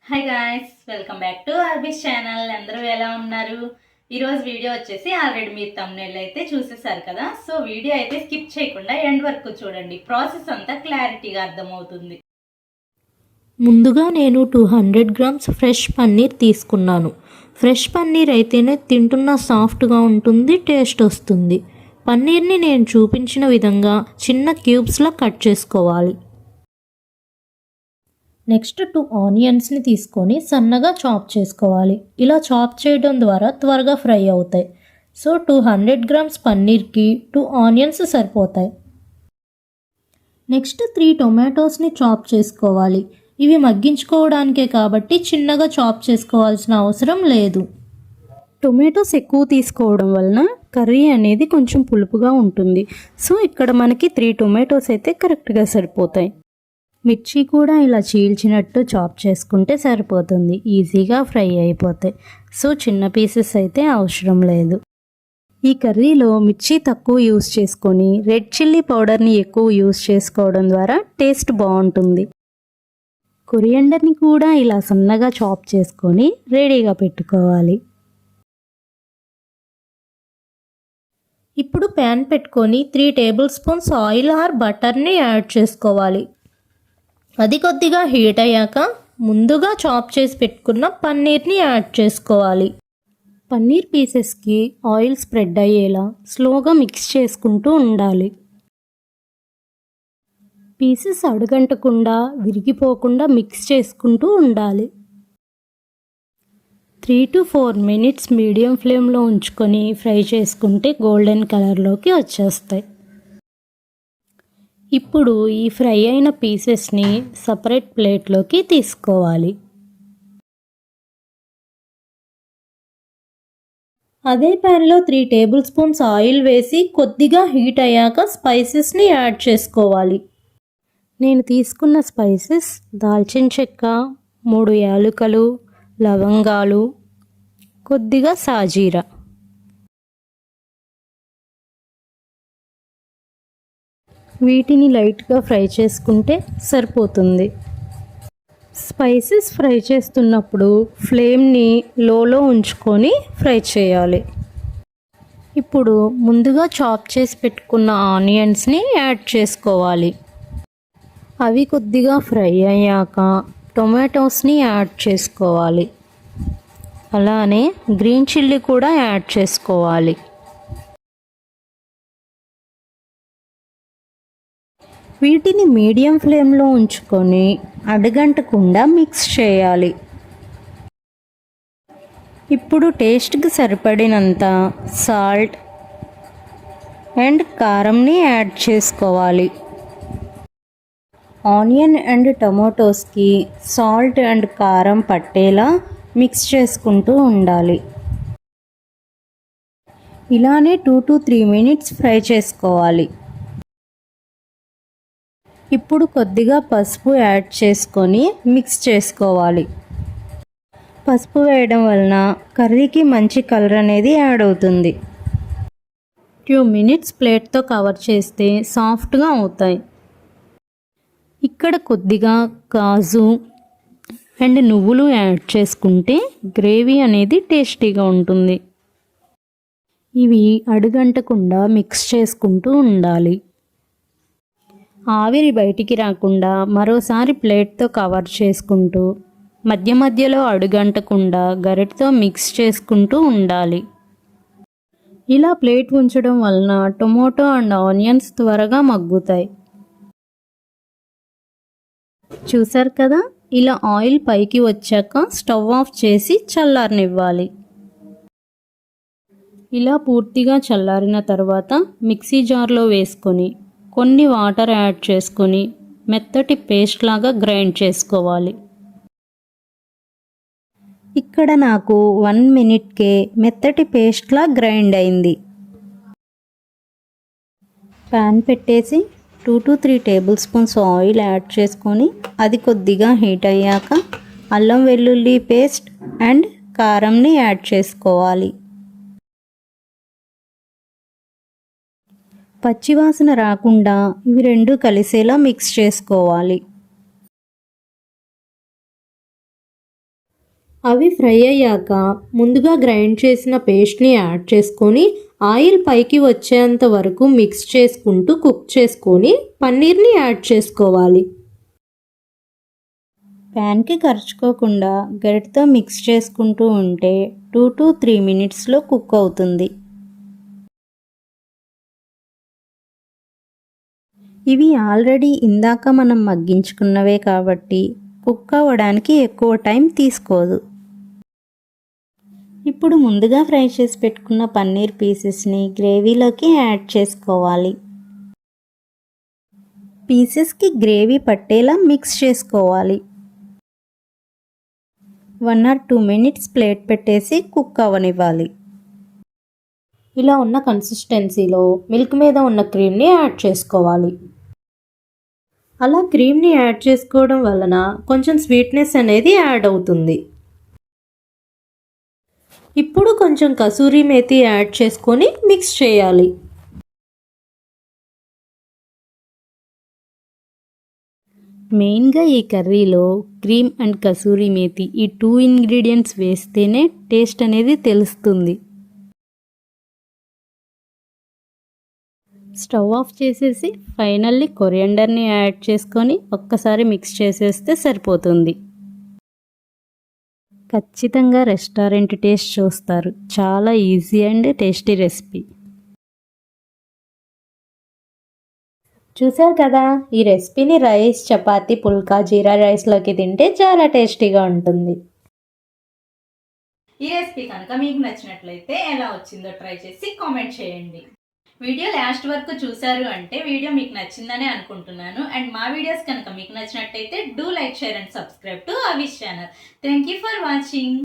Hi guys, welcome back to ఆర్బీస్ channel. అందరూ ఎలా ఉన్నారు? ఈరోజు వీడియో వచ్చేసి ఆల్రెడీ మీరు థంబ్నెయిల్ అయితే చూసేసారు కదా. సో వీడియో అయితే స్కిప్ చేయకుండా ఎండ్ వరకు చూడండి. ప్రాసెస్ అంతా క్లారిటీగా అర్థమవుతుంది. ముందుగా నేను 200 గ్రామ్స్ ఫ్రెష్ పన్నీర్ తీసుకున్నాను. ఫ్రెష్ పన్నీర్ అయితేనే తింటున్న సాఫ్ట్గా ఉంటుంది, టేస్ట్ వస్తుంది. పన్నీర్ని నేను చూపించిన విధంగా చిన్న క్యూబ్స్లా కట్ చేసుకోవాలి. నెక్స్ట్ 2 ఆనియన్స్ని తీసుకొని సన్నగా చాప్ చేసుకోవాలి. ఇలా చాప్ చేయడం ద్వారా త్వరగా ఫ్రై అవుతాయి. సో 200 గ్రామ్స్ పన్నీర్కి 2 ఆనియన్స్ సరిపోతాయి. నెక్స్ట్ 3 టొమాటోస్ని చాప్ చేసుకోవాలి. ఇవి మగ్గించుకోవడానికే కాబట్టి చిన్నగా చాప్ చేసుకోవాల్సిన అవసరం లేదు. టొమాటోస్ ఎక్కువ తీసుకోవడం వలన కర్రీ అనేది కొంచెం పులుపుగా ఉంటుంది. సో ఇక్కడ మనకి 3 టొమాటోస్ అయితే కరెక్ట్గా సరిపోతాయి. మిర్చి కూడా ఇలా చీల్చినట్టు చాప్ చేసుకుంటే సరిపోతుంది, ఈజీగా ఫ్రై అయిపోతాయి. సో చిన్న పీసెస్ అయితే అవసరం లేదు. ఈ కర్రీలో మిర్చి తక్కువ యూస్ చేసుకొని రెడ్ చిల్లీ పౌడర్ని ఎక్కువ యూస్ చేసుకోవడం ద్వారా టేస్ట్ బాగుంటుంది. కొరియండర్ని కూడా ఇలా సన్నగా చాప్ చేసుకొని రెడీగా పెట్టుకోవాలి. ఇప్పుడు ప్యాన్ పెట్టుకొని 3 టేబుల్ స్పూన్స్ ఆయిల్ ఆర్ బటర్ని యాడ్ చేసుకోవాలి. అది కొద్దిగా హీట్ అయ్యాక ముందుగా చాప్ చేసి పెట్టుకున్న పన్నీర్ని యాడ్ చేసుకోవాలి. పన్నీర్ పీసెస్కి ఆయిల్ స్ప్రెడ్ అయ్యేలా స్లోగా మిక్స్ చేసుకుంటూ ఉండాలి. పీసెస్ అడుగంటకుండా విరిగిపోకుండా మిక్స్ చేసుకుంటూ ఉండాలి. 3 to 4 మినిట్స్ మీడియం ఫ్లేమ్లో ఉంచుకొని ఫ్రై చేసుకుంటే గోల్డెన్ కలర్లోకి వచ్చేస్తాయి. ఇప్పుడు ఈ ఫ్రై అయిన పీసెస్ని సపరేట్ ప్లేట్లోకి తీసుకోవాలి. అదే ప్యాన్లో 3 టేబుల్ స్పూన్స్ ఆయిల్ వేసి కొద్దిగా హీట్ అయ్యాక స్పైసెస్ని యాడ్ చేసుకోవాలి. నేను తీసుకున్న స్పైసెస్ దాల్చిన చెక్క, 3 యాలకులు, లవంగాలు, కొద్దిగా సాజీరా. వీటిని లైట్గా ఫ్రై చేసుకుంటే సరిపోతుంది. స్పైసెస్ ఫ్రై చేస్తున్నప్పుడు ఫ్లేమ్ని లోలో ఉంచుకొని ఫ్రై చేయాలి. ఇప్పుడు ముందుగా చాప్ చేసి పెట్టుకున్న ఆనియన్స్ని యాడ్ చేసుకోవాలి. అవి కొద్దిగా ఫ్రై అయ్యాక టొమాటోస్ని యాడ్ చేసుకోవాలి. అలానే గ్రీన్ చిల్లీ కూడా యాడ్ చేసుకోవాలి. వీటిని మీడియం ఫ్లేమ్లో ఉంచుకొని అడగంటకుండా మిక్స్ చేయాలి. ఇప్పుడు టేస్ట్కి సరిపడినంత సాల్ట్ అండ్ కారంని యాడ్ చేసుకోవాలి. ఆనియన్ అండ్ టమాటోస్కి సాల్ట్ అండ్ కారం పట్టేలా మిక్స్ చేసుకుంటూ ఉండాలి. ఇలానే 2 to 3 మినిట్స్ ఫ్రై చేసుకోవాలి. ఇప్పుడు కొద్దిగా పసుపు యాడ్ చేసుకొని మిక్స్ చేసుకోవాలి. పసుపు వేయడం వలన కర్రీకి మంచి కలర్ అనేది యాడ్ అవుతుంది. 2 మినిట్స్ ప్లేట్తో కవర్ చేస్తే సాఫ్ట్గా అవుతాయి. ఇక్కడ కొద్దిగా కాజు అండ్ నువ్వులు యాడ్ చేసుకుంటే గ్రేవీ అనేది టేస్టీగా ఉంటుంది. ఇవి అడుగంటకుండా మిక్స్ చేసుకుంటూ ఉండాలి. ఆవిరి బయటికి రాకుండా మరోసారి ప్లేట్తో కవర్ చేసుకుంటూ మధ్య మధ్యలో అడుగంటకుండా గరిటతో మిక్స్ చేసుకుంటూ ఉండాలి. ఇలా ప్లేట్ ఉంచడం వలన టొమాటో అండ్ ఆనియన్స్ త్వరగా మగ్గుతాయి. చూసారు కదా, ఇలా ఆయిల్ పైకి వచ్చాక స్టవ్ ఆఫ్ చేసి చల్లారనివ్వాలి. ఇలా పూర్తిగా చల్లారిన తర్వాత మిక్సీ జార్లో వేసుకొని కొన్ని వాటర్ యాడ్ చేసుకొని మెత్తటి పేస్ట్ లాగా గ్రైండ్ చేసుకోవాలి. ఇక్కడ నాకు 1 మినిట్కే మెత్తటి పేస్ట్లా గ్రైండ్ అయింది. ప్యాన్ పెట్టేసి 2 to 3 tablespoons oil add చేసుకొని అది కొద్దిగా హీట్ అయ్యాక అల్లం వెల్లుల్లి పేస్ట్ అండ్ కారంని యాడ్ చేసుకోవాలి. పచ్చివాసన రాకుండా ఇవి రెండు కలిసేలా మిక్స్ చేసుకోవాలి. అవి ఫ్రై అయ్యాక ముందుగా గ్రైండ్ చేసిన పేస్ట్ని యాడ్ చేసుకొని ఆయిల్ పైకి వచ్చేంత వరకు మిక్స్ చేసుకుంటూ కుక్ చేసుకొని పన్నీర్ని యాడ్ చేసుకోవాలి. ప్యాన్కి ఖర్చుకోకుండా గరిటతో మిక్స్ చేసుకుంటూ ఉంటే 2 to 3 మినిట్స్లో కుక్ అవుతుంది. ఇవి ఆల్రెడీ ఇందాక మనం మగ్గించుకున్నవే కాబట్టి కుక్ అవ్వడానికి ఎక్కువ టైం తీసుకోదు. ఇప్పుడు ముందుగా ఫ్రై చేసి పెట్టుకున్న పన్నీర్ పీసెస్ని గ్రేవీలోకి యాడ్ చేసుకోవాలి. పీసెస్కి గ్రేవీ పట్టేలా మిక్స్ చేసుకోవాలి. 1 or 2 మినిట్స్ ప్లేట్ పెట్టేసి కుక్ అవ్వనివ్వాలి. ఇలా ఉన్న కన్సిస్టెన్సీలో మిల్క్ మీద ఉన్న క్రీమ్ని యాడ్ చేసుకోవాలి. అలా క్రీమ్ని యాడ్ చేసుకోవడం వలన కొంచెం స్వీట్నెస్ అనేది యాడ్ అవుతుంది. ఇప్పుడు కొంచెం కసూరి మేతి యాడ్ చేసుకొని మిక్స్ చేయాలి. మెయిన్గా ఈ కర్రీలో క్రీమ్ అండ్ కసూరి మేతి ఈ 2 ఇంగ్రీడియంట్స్ వేస్తేనే టేస్ట్ అనేది తెలుస్తుంది. స్టవ్ ఆఫ్ చేసేసి ఫైనల్లీ కొరియండర్ని యాడ్ చేసుకొని ఒక్కసారి మిక్స్ చేసేస్తే సరిపోతుంది. ఖచ్చితంగా రెస్టారెంట్ టేస్ట్ చూస్తారు. చాలా ఈజీ అండ్ టేస్టీ రెసిపీ. చూసారు కదా, ఈ రెసిపీని రైస్, చపాతీ, పుల్కా, జీరా రైస్లోకి తింటే చాలా టేస్టీగా ఉంటుంది. ఈ రెసిపీ కనుక మీకు నచ్చినట్లయితే ఎలా వచ్చిందో ట్రై చేసి కామెంట్ చేయండి. వీడియో లాస్ట్ వరకు చూసారు అంటే వీడియో మీకు నచ్చిందని అనుకుంటున్నాను. అండ్ మా వీడియోస్ కనుక మీకు నచ్చినట్టయితే do like, share and subscribe to అవిష్ channel. Thank you for watching.